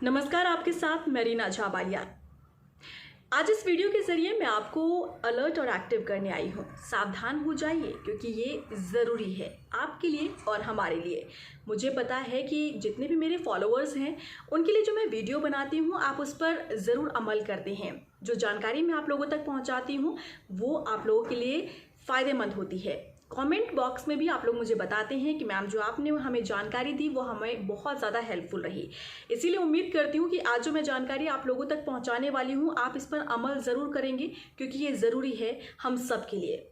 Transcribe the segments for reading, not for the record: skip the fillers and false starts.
नमस्कार, आपके साथ मैं रीना झाबालिया। आज इस वीडियो के जरिए मैं आपको अलर्ट और एक्टिव करने आई हूँ। सावधान हो जाइए क्योंकि ये ज़रूरी है आपके लिए और हमारे लिए। मुझे पता है कि जितने भी मेरे फॉलोअर्स हैं उनके लिए जो मैं वीडियो बनाती हूँ आप उस पर ज़रूर अमल करते हैं। जो जानकारी मैं आप लोगों तक पहुँचाती हूँ वो आप लोगों के लिए फ़ायदेमंद होती है। कमेंट बॉक्स में भी आप लोग मुझे बताते हैं कि मैम जो आपने हमें जानकारी दी वो हमें बहुत ज़्यादा हेल्पफुल रही। इसीलिए उम्मीद करती हूँ कि आज जो मैं जानकारी आप लोगों तक पहुँचाने वाली हूँ आप इस पर अमल ज़रूर करेंगे क्योंकि ये ज़रूरी है हम सब के लिए।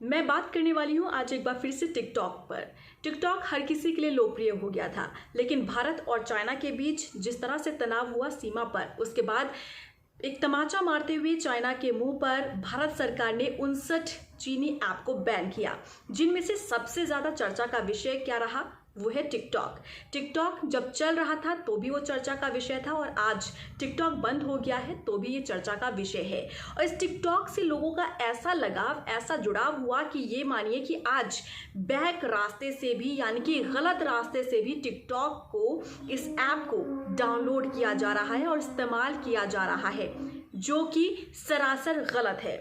मैं बात करने वाली हूँ आज एक बार फिर से टिकटॉक पर। टिकटॉक हर किसी के लिए लोकप्रिय हो गया था, लेकिन भारत और चाइना के बीच जिस तरह से तनाव हुआ सीमा पर, उसके बाद एक तमाचा मारते हुए चाइना के मुंह पर भारत सरकार ने 59 चीनी ऐप को बैन किया, जिनमें से सबसे ज़्यादा चर्चा का विषय क्या रहा वो है टिकटॉक। टिकटॉक जब चल रहा था तो भी वो चर्चा का विषय था और आज टिकटॉक बंद हो गया है तो भी ये चर्चा का विषय है। और इस टिकटॉक से लोगों का ऐसा लगाव, ऐसा जुड़ाव हुआ कि ये मानिए कि आज बैक रास्ते से भी यानी कि गलत रास्ते से भी टिकटॉक को, इस ऐप को डाउनलोड किया जा रहा है और इस्तेमाल किया जा रहा है, जो कि सरासर गलत है।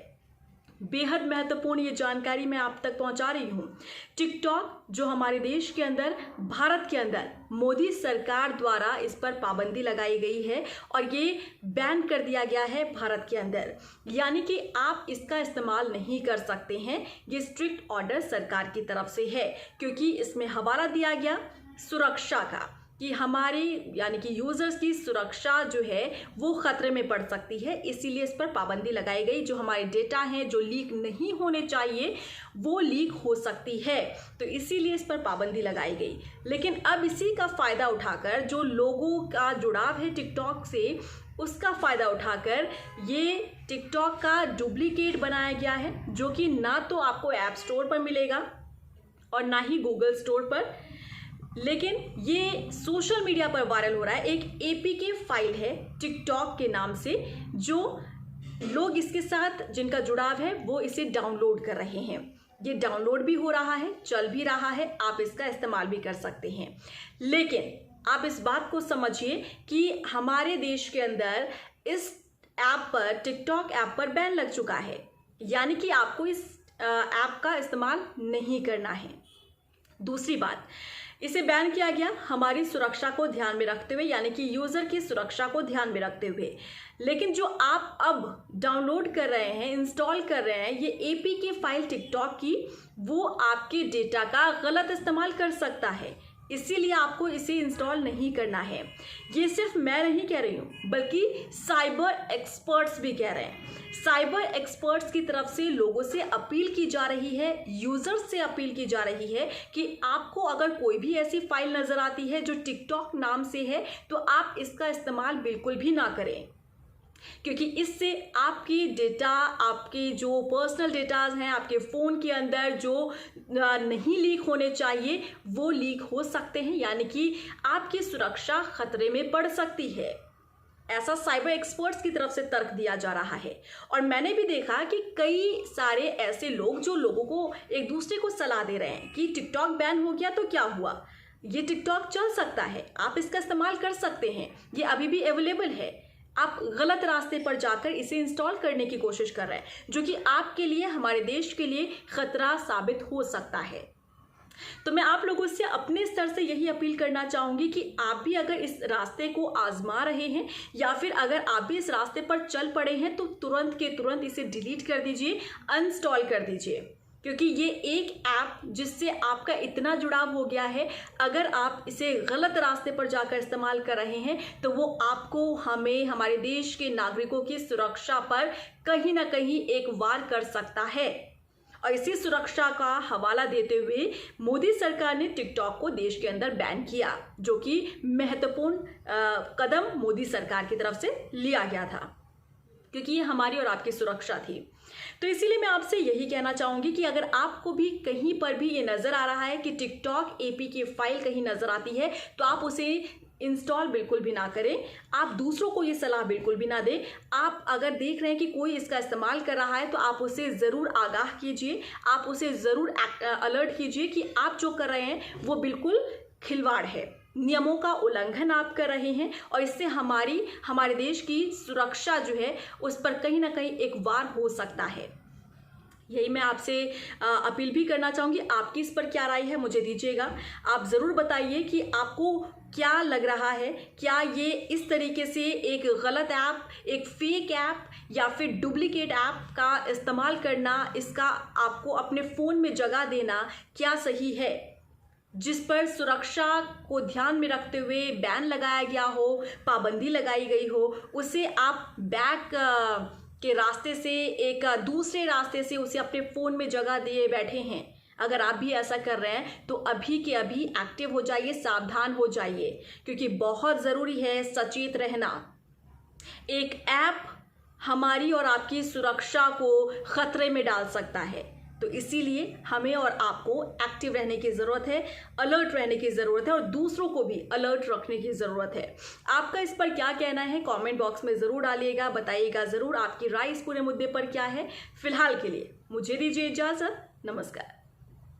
बेहद महत्वपूर्ण ये जानकारी मैं आप तक पहुंचा रही हूँ। टिकटॉक जो हमारे देश के अंदर, भारत के अंदर मोदी सरकार द्वारा इस पर पाबंदी लगाई गई है और ये बैन कर दिया गया है भारत के अंदर, यानी कि आप इसका इस्तेमाल नहीं कर सकते हैं। ये स्ट्रिक्ट ऑर्डर सरकार की तरफ से है क्योंकि इसमें हवाला दिया गया सुरक्षा का कि हमारी यानी कि यूज़र्स की सुरक्षा जो है वो ख़तरे में पड़ सकती है, इसीलिए इस पर पाबंदी लगाई गई। जो हमारे डेटा हैं जो लीक नहीं होने चाहिए वो लीक हो सकती है, तो इसीलिए इस पर पाबंदी लगाई गई। लेकिन अब इसी का फ़ायदा उठाकर जो लोगों का जुड़ाव है टिकटॉक से, उसका फ़ायदा उठाकर ये टिकटॉक का डुप्लीकेट बनाया गया है, जो कि ना तो आपको ऐप स्टोर पर मिलेगा और ना ही गूगल स्टोर पर, लेकिन ये सोशल मीडिया पर वायरल हो रहा है। एक एपीके फाइल है टिकटॉक के नाम से, जो लोग इसके साथ जिनका जुड़ाव है वो इसे डाउनलोड कर रहे हैं। ये डाउनलोड भी हो रहा है, चल भी रहा है, आप इसका इस्तेमाल भी कर सकते हैं। लेकिन आप इस बात को समझिए कि हमारे देश के अंदर इस ऐप पर, टिकटॉक ऐप पर बैन लग चुका है, यानी कि आपको इस ऐप का इस्तेमाल नहीं करना है। दूसरी बात, इसे बैन किया गया हमारी सुरक्षा को ध्यान में रखते हुए, यानी कि यूज़र की सुरक्षा को ध्यान में रखते हुए। लेकिन जो आप अब डाउनलोड कर रहे हैं, इंस्टॉल कर रहे हैं, ये एपीके फाइल टिकटॉक की, वो आपके डेटा का गलत इस्तेमाल कर सकता है, इसीलिए आपको इसे इंस्टॉल नहीं करना है। ये सिर्फ मैं नहीं कह रही हूँ बल्कि साइबर एक्सपर्ट्स भी कह रहे हैं। साइबर एक्सपर्ट्स की तरफ से लोगों से अपील की जा रही है, यूजर्स से अपील की जा रही है कि आपको अगर कोई भी ऐसी फाइल नज़र आती है जो टिकटॉक नाम से है तो आप इसका इस्तेमाल बिल्कुल भी ना करें, क्योंकि इससे आपकी डेटा, आपके जो पर्सनल डेटाज हैं आपके फ़ोन के अंदर जो नहीं लीक होने चाहिए वो लीक हो सकते हैं, यानी कि आपकी सुरक्षा खतरे में पड़ सकती है। ऐसा साइबर एक्सपर्ट्स की तरफ से तर्क दिया जा रहा है। और मैंने भी देखा कि कई सारे ऐसे लोग जो लोगों को, एक दूसरे को सलाह दे रहे हैं कि टिकटॉक बैन हो गया तो क्या हुआ, ये टिकटॉक चल सकता है, आप इसका इस्तेमाल कर सकते हैं, ये अभी भी अवेलेबल है। आप गलत रास्ते पर जाकर इसे इंस्टॉल करने की कोशिश कर रहे हैं, जो कि आपके लिए, हमारे देश के लिए खतरा साबित हो सकता है। तो मैं आप लोगों से अपने स्तर से यही अपील करना चाहूँगी कि आप भी अगर इस रास्ते को आजमा रहे हैं या फिर अगर आप भी इस रास्ते पर चल पड़े हैं तो तुरंत के तुरंत इसे डिलीट कर दीजिए, अनइंस्टॉल कर दीजिए, क्योंकि ये एक ऐप जिससे आपका इतना जुड़ाव हो गया है, अगर आप इसे गलत रास्ते पर जाकर इस्तेमाल कर रहे हैं तो वो आपको, हमें, हमारे देश के नागरिकों की सुरक्षा पर कहीं ना कहीं एक वार कर सकता है। और इसी सुरक्षा का हवाला देते हुए मोदी सरकार ने टिकटॉक को देश के अंदर बैन किया, जो कि महत्वपूर्ण कदम मोदी सरकार की तरफ से लिया गया था, क्योंकि ये हमारी और आपकी सुरक्षा थी। तो इसीलिए मैं आपसे यही कहना चाहूँगी कि अगर आपको भी कहीं पर भी ये नज़र आ रहा है कि टिकटॉक एपीके फाइल कहीं नज़र आती है तो आप उसे इंस्टॉल बिल्कुल भी ना करें, आप दूसरों को ये सलाह बिल्कुल भी ना दें। आप अगर देख रहे हैं कि कोई इसका इस्तेमाल कर रहा है तो आप उसे ज़रूर आगाह कीजिए, आप उसे ज़रूर अलर्ट कीजिए कि आप जो कर रहे हैं वो बिल्कुल खिलवाड़ है। नियमों का उल्लंघन आप कर रहे हैं और इससे हमारे देश की सुरक्षा जो है उस पर कहीं ना कहीं एक वार हो सकता है। यही मैं आपसे अपील भी करना चाहूँगी। आपकी इस पर क्या राय है मुझे दीजिएगा। आप ज़रूर बताइए कि आपको क्या लग रहा है, क्या ये इस तरीके से एक गलत ऐप, एक फेक ऐप या फिर डुप्लीकेट ऐप का इस्तेमाल करना, इसका आपको अपने फ़ोन में जगह देना क्या सही है, जिस पर सुरक्षा को ध्यान में रखते हुए बैन लगाया गया हो, पाबंदी लगाई गई हो, उसे आप बैक के रास्ते से एक दूसरे रास्ते से उसे अपने फ़ोन में जगह दिए बैठे हैं। अगर आप भी ऐसा कर रहे हैं तो अभी के अभी एक्टिव हो जाइए, सावधान हो जाइए, क्योंकि बहुत ज़रूरी है सचेत रहना। एक ऐप हमारी और आपकी सुरक्षा को खतरे में डाल सकता है, तो इसीलिए हमें और आपको एक्टिव रहने की ज़रूरत है, अलर्ट रहने की ज़रूरत है और दूसरों को भी अलर्ट रखने की ज़रूरत है। आपका इस पर क्या कहना है कमेंट बॉक्स में ज़रूर डालिएगा, बताइएगा ज़रूर आपकी राय इस पूरे मुद्दे पर क्या है। फिलहाल के लिए मुझे दीजिए इजाज़त, नमस्कार।